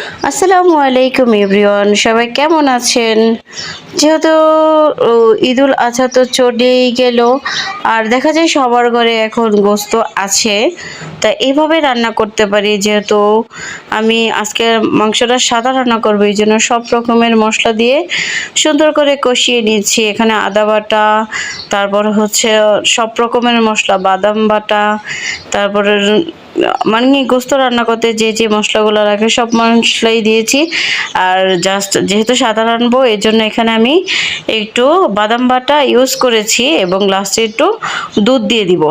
আসসালামু আলাইকুম এভরিওয়ান, সবাই কেমন আছেন? যেহেতু ঈদুল আজহা তো চলেই গেল, আর দেখা যায় সবার ঘরে এখন গোস্ত আছে। তা এইভাবে রান্না করতে পারি। যেহেতু আমি আজকে মাংসটা সাদা রান্না করবো, এই জন্য সব রকমের মশলা দিয়ে সুন্দর করে কষিয়ে নিচ্ছি। এখানে আদা বাটা, তারপর হচ্ছে সব রকমের মশলা, বাদাম বাটা, তারপরে মানে গোস্ত রান্না করতে যে যে মশলাগুলো লাগে সব মশলাই দিয়েছি। আর জাস্ট যেহেতু সাদা রানবো, এর জন্য এখানে আমি একটু বাদাম বাটা ইউজ করেছি এবং লাস্টে একটু দুধ দিয়ে দিব।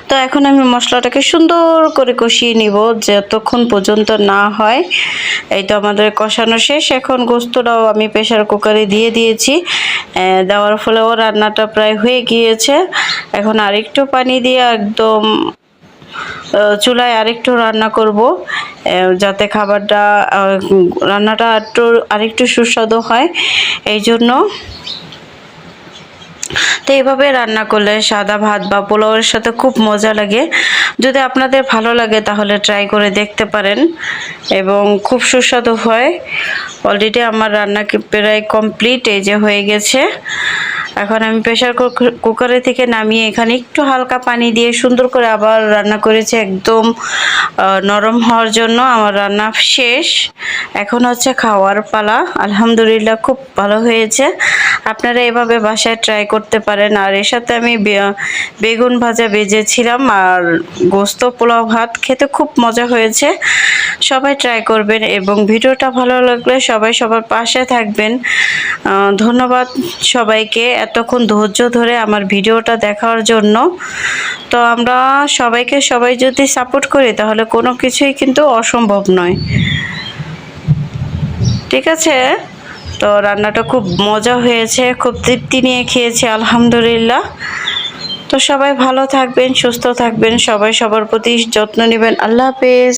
তো এখন আমি মশলাটাকে সুন্দর করে কষিয়ে নিব যতক্ষণ পর্যন্ত না হয়। এই তো আমাদের কষানো শেষ। এখন গোস্তটাও আমি প্রেসার কুকারে দিয়ে দিয়েছি, দেওয়ার ফলেও রান্নাটা প্রায় হয়ে গিয়েছে। এখন আরেকটু পানি দিয়ে একদম চুলায় আরেকটু রান্না করব, যাতে খাবারটা রান্নাটা আরেকটু সুস্বাদু হয়। এই জন্য তো এইভাবে রান্না করলে সাদা ভাত বা পোলাওয়ের সাথে খুব মজা লাগে। যদি আপনাদের ভালো লাগে তাহলে ট্রাই করে দেখতে পারেন এবং খুব সুস্বাদু হয়। অলরেডি আমার রান্না প্রায় কমপ্লিট, এই যে হয়ে গেছে। এখন আমি প্রেসার কুকারে থেকে নামিয়ে এখানে একটু হালকা পানি দিয়ে সুন্দর করে আবার রান্না করেছি, একদম নরম হওয়ার জন্য। আমার রান্না শেষ, এখন হচ্ছে খাওয়ার পালা। আলহামদুলিল্লাহ খুব ভালো হয়েছে। আপনারা এভাবে বাসায় ট্রাই করতে পারেন। আর এর সাথে আমি বেগুন ভাজা ভেজেছিলাম আর গোস্ত পোলাও ভাত, খেতে খুব মজা হয়েছে। সবাই ট্রাই করবেন এবং ভিডিওটা ভালো লাগলে সবাই সবার পাশে থাকবেন। ধন্যবাদ সবাইকে এতক্ষণ ধৈর্য ধরে আমার ভিডিওটা দেখার জন্য। তো আমরা সবাই যদি সাপোর্ট করি তাহলে কোনো কিছুই কিন্তু অসম্ভব নয়। ঠিক আছে? তো রান্নাটা খুব মজা হয়েছে, খুব তৃপ্তি নিয়ে খেয়েছি আলহামদুলিল্লাহ। তো সবাই ভালো থাকবেন, সুস্থ থাকবেন, সবাই সবার প্রতি যত্ন নেবেন। আল্লাহ হাফেজ।